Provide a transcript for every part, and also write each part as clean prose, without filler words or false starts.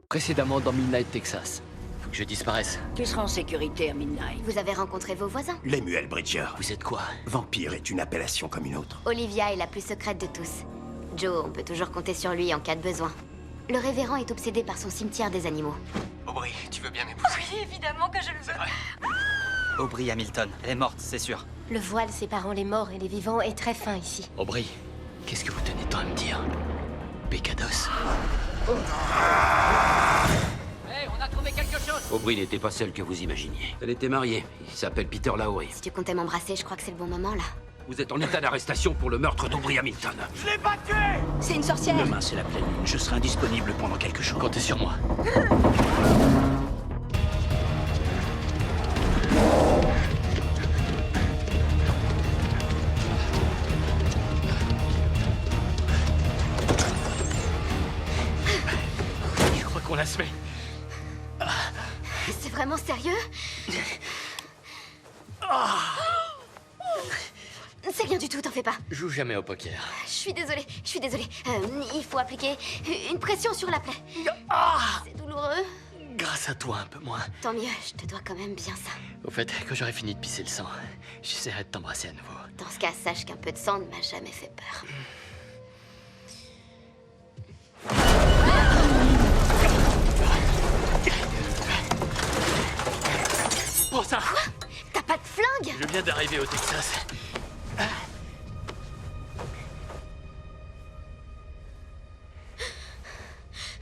Précédemment dans Midnight, Texas. Faut que je disparaisse. Tu seras en sécurité à Midnight. Vous avez rencontré vos voisins? Lemuel Bridger. Vous êtes quoi? Vampire est une appellation comme une autre. Olivia est la plus secrète de tous. Joe, on peut toujours compter sur lui en cas de besoin. Le révérend est obsédé par son cimetière des animaux. Aubrey, tu veux bien m'épouser? Oui, évidemment que je le veux. Aubrey Hamilton, elle est morte, c'est sûr. Le voile séparant les morts et les vivants est très fin ici. Aubrey, qu'est-ce que vous tenez tant à me dire? Pécados. Hey, on a trouvé quelque chose! Aubrey n'était pas celle que vous imaginiez. Elle était mariée. Il s'appelle Peter Lowry. Si tu comptais m'embrasser, je crois que c'est le bon moment, là. Vous êtes en état d'arrestation pour le meurtre d'Aubrey Hamilton. C'est une sorcière. Demain, c'est la pleine lune. Je serai indisponible pendant quelques jours. Comptez sur moi. Je crois qu'on l'a semé. C'est vraiment sérieux? C'est rien du tout, t'en fais pas. Je joue jamais au poker. Je suis désolée. Il faut appliquer une pression sur la plaie. C'est douloureux. Grâce à toi, un peu moins. Tant mieux, je te dois quand même bien ça. Au fait, quand j'aurai fini de pisser le sang, j'essaierai de t'embrasser à nouveau. Dans ce cas, sache qu'un peu de sang ne m'a jamais fait peur. Prends ça! T'as pas de flingue? Je viens d'arriver au Texas.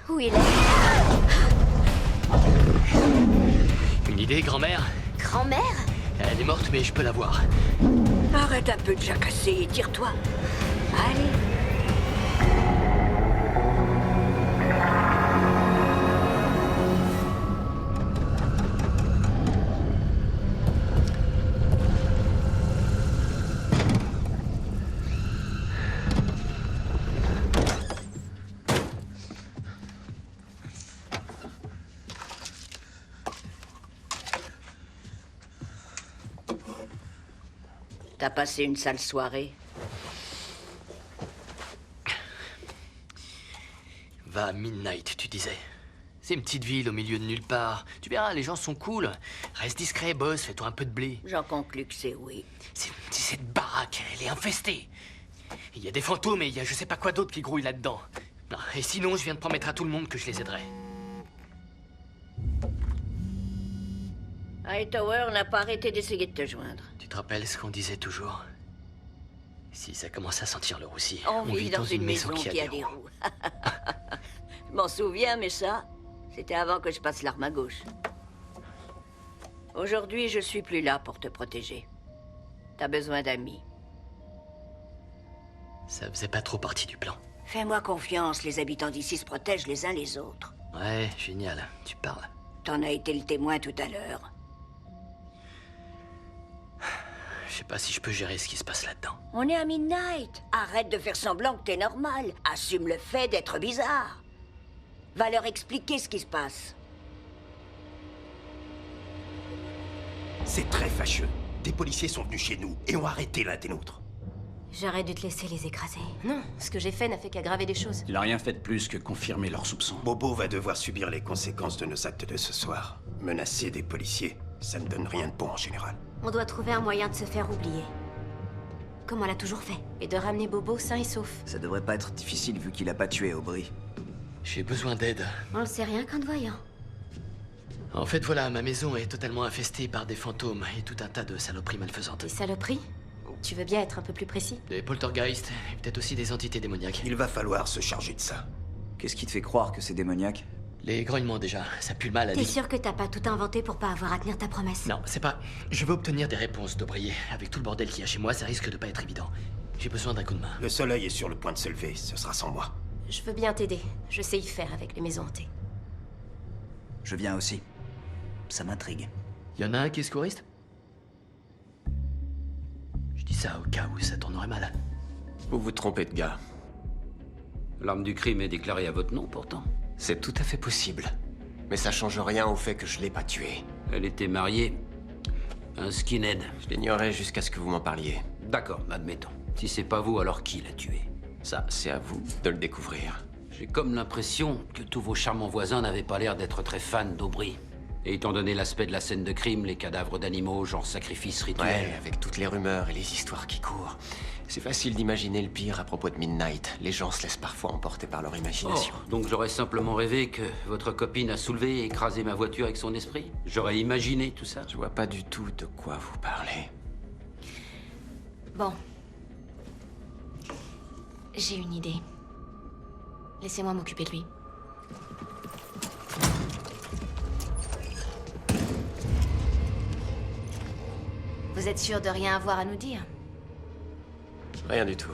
Où il est? Une idée, grand-mère? Grand-mère? Elle est morte, mais je peux la voir. Arrête un peu de jacasser et tire-toi. Allez. T'as passé une sale soirée. Va à Midnight, tu disais. C'est une petite ville au milieu de nulle part. Tu verras, les gens sont cool. Reste discret, boss, fais-toi un peu de blé. J'en conclus que c'est oui. C'est cette baraque, elle est infestée. Il y a des fantômes et il y a je sais pas quoi d'autre qui grouille là-dedans. Ah, et sinon, je viens de promettre à tout le monde que je les aiderai. Hightower n'a pas arrêté d'essayer de te joindre. Tu te rappelles ce qu'on disait toujours? Si ça commence à sentir le roussi, On vit dans une maison qui a des roues. Je m'en souviens, mais ça, c'était avant que je passe l'arme à gauche. Aujourd'hui, je suis plus là pour te protéger. T'as besoin d'amis. Ça faisait pas trop partie du plan. Fais-moi confiance, les habitants d'ici se protègent les uns les autres. Ouais, génial, tu parles. T'en as été le témoin tout à l'heure. Je sais pas si je peux gérer ce qui se passe là-dedans. On est à Midnight. Arrête de faire semblant que t'es normal. Assume le fait d'être bizarre. Va leur expliquer ce qui se passe. C'est très fâcheux. Des policiers sont venus chez nous et ont arrêté l'un des nôtres. J'aurais dû te laisser les écraser. Non, ce que j'ai fait n'a fait qu'aggraver les choses. Il a rien fait de plus que confirmer leurs soupçons. Bobo va devoir subir les conséquences de nos actes de ce soir. Menacer des policiers, ça ne donne rien de bon en général. On doit trouver un moyen de se faire oublier. Comme on l'a toujours fait. Et de ramener Bobo sain et sauf. Ça devrait pas être difficile vu qu'il a pas tué Aubrey. J'ai besoin d'aide. On le sait rien qu'en te voyant. En fait, voilà, ma maison est totalement infestée par des fantômes et tout un tas de saloperies malfaisantes. Des saloperies? Tu veux bien être un peu plus précis? Des poltergeists et peut-être aussi des entités démoniaques. Il va falloir se charger de ça. Qu'est-ce qui te fait croire que c'est démoniaque? Les grognements déjà, ça pue le mal à T'es vie. sûr que t'as pas tout inventé pour pas avoir à tenir ta promesse? Non, c'est pas... Je veux obtenir des réponses d'Aubrey. Avec tout le bordel qu'il y a chez moi, ça risque de pas être évident. J'ai besoin d'un coup de main. Le soleil est sur le point de se lever, ce sera sans moi. Je veux bien t'aider. Je sais y faire avec les maisons hantées. Je viens aussi. Ça m'intrigue. Y en a un qui est secouriste? Je dis ça au cas où ça tournerait mal. Vous vous trompez de gars. L'arme du crime est déclarée à votre nom, pourtant. C'est tout à fait possible. Mais ça change rien au fait que je l'ai pas tué. Elle était mariée à un skinhead. Je l'ignorais jusqu'à ce que vous m'en parliez. D'accord, admettons. Si c'est pas vous, alors qui l'a tué? Ça, c'est à vous de le découvrir. J'ai comme l'impression que tous vos charmants voisins n'avaient pas l'air d'être très fans d'Aubry. Et étant donné l'aspect de la scène de crime, les cadavres d'animaux, genre sacrifice rituel... Ouais, avec toutes les rumeurs et les histoires qui courent. C'est facile d'imaginer le pire à propos de Midnight. Les gens se laissent parfois emporter par leur imagination. Oh, donc j'aurais simplement rêvé que votre copine a soulevé et écrasé ma voiture avec son esprit? J'aurais imaginé tout ça? Je vois pas du tout de quoi vous parlez. Bon. J'ai une idée. Laissez-moi m'occuper de lui. Vous êtes sûr de rien avoir à nous dire? Rien du tout.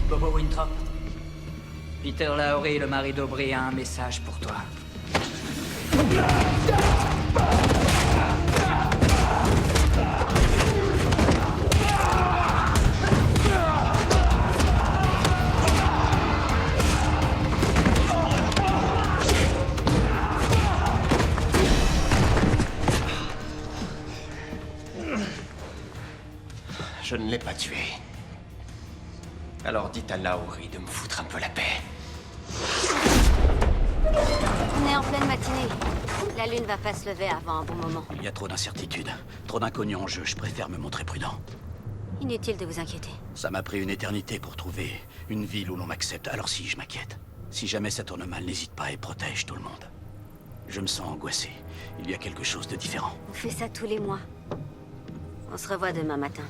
Bobo Winthrop. Peter Lowry, le mari d'Aubry, a un message pour toi. Je ne l'ai pas tué. Alors dites à Lowry de me foutre un peu la paix. On est en pleine matinée. La lune va pas se lever avant un bon moment. Il y a trop d'incertitudes, trop d'inconnus en jeu, je préfère me montrer prudent. Inutile de vous inquiéter. Ça m'a pris une éternité pour trouver une ville où l'on m'accepte, alors si, je m'inquiète. Si jamais ça tourne mal, n'hésite pas et protège tout le monde. Je me sens angoissé. Il y a quelque chose de différent. On fait ça tous les mois. On se revoit demain matin.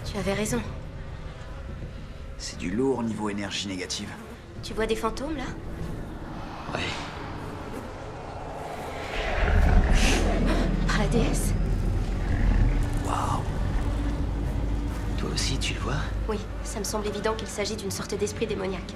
Tu avais raison. C'est du lourd niveau énergie négative. Tu vois des fantômes, là? Ouais. Par la déesse? Waouh. Toi aussi, tu le vois? Oui, ça me semble évident qu'il s'agit d'une sorte d'esprit démoniaque.